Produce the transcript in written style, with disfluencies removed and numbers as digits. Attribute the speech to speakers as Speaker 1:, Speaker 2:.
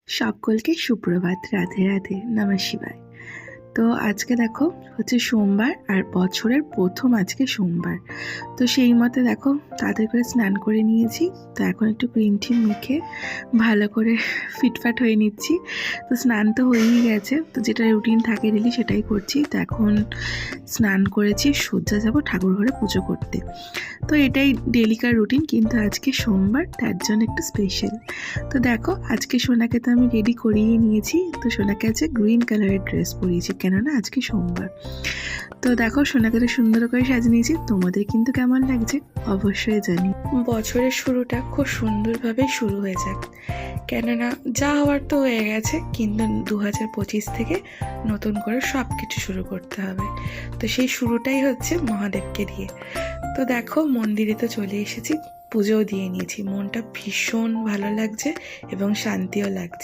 Speaker 1: সকলকে সুপ্রভাত, রাধে রাধে, নমঃ শিবায়। তো আজকে দেখো হচ্ছে সোমবার, আর বছরের প্রথম আজকে সোমবার। তো সেই মতে দেখো তাড়াতাড়ি করে স্নান করে নিয়েছি। তো এখন একটু ক্রিম টিম মেখে ভালো করে ফিটফাট হয়ে নিচ্ছি। তো স্নান তো হয়েই গেছে, তো যেটা রুটিন থাকে ডেলি সেটাই করছি। তো এখন স্নান করেছি, সজ্জা যাব ঠাকুর ঘরে পুজো করতে। তো এটাই ডেলিকার রুটিন, কিন্তু আজকে সোমবার, তার জন্য একটু স্পেশাল। তো দেখো আজকে সোনাকে তো আমি রেডি করিয়ে নিয়েছি। তো সোনাকে আছে গ্রিন কালারের ড্রেস পরিয়েছি, কেননা আজকে সোমবার। তো দেখো সোনাকে তো সুন্দর করে সাজিয়ে নিয়েছি। তোমাদের কিন্তু কেমন লাগছে অবশ্যই জানি। বছরের শুরুটা খুব সুন্দরভাবে শুরু হয়ে যাক, কেননা যা হওয়ার তো হয়ে গেছে, কিন্তু 2025 থেকে নতুন করে সব কিছু শুরু করতে হবে। তো সেই শুরুটাই হচ্ছে মহাদেবকে দিয়ে। তো দেখো মন্দিরে তো চলে এসেছি, পুজোও দিয়ে নিয়েছি। মনটা ভীষণ ভালো লাগছে এবং শান্তিও লাগছে।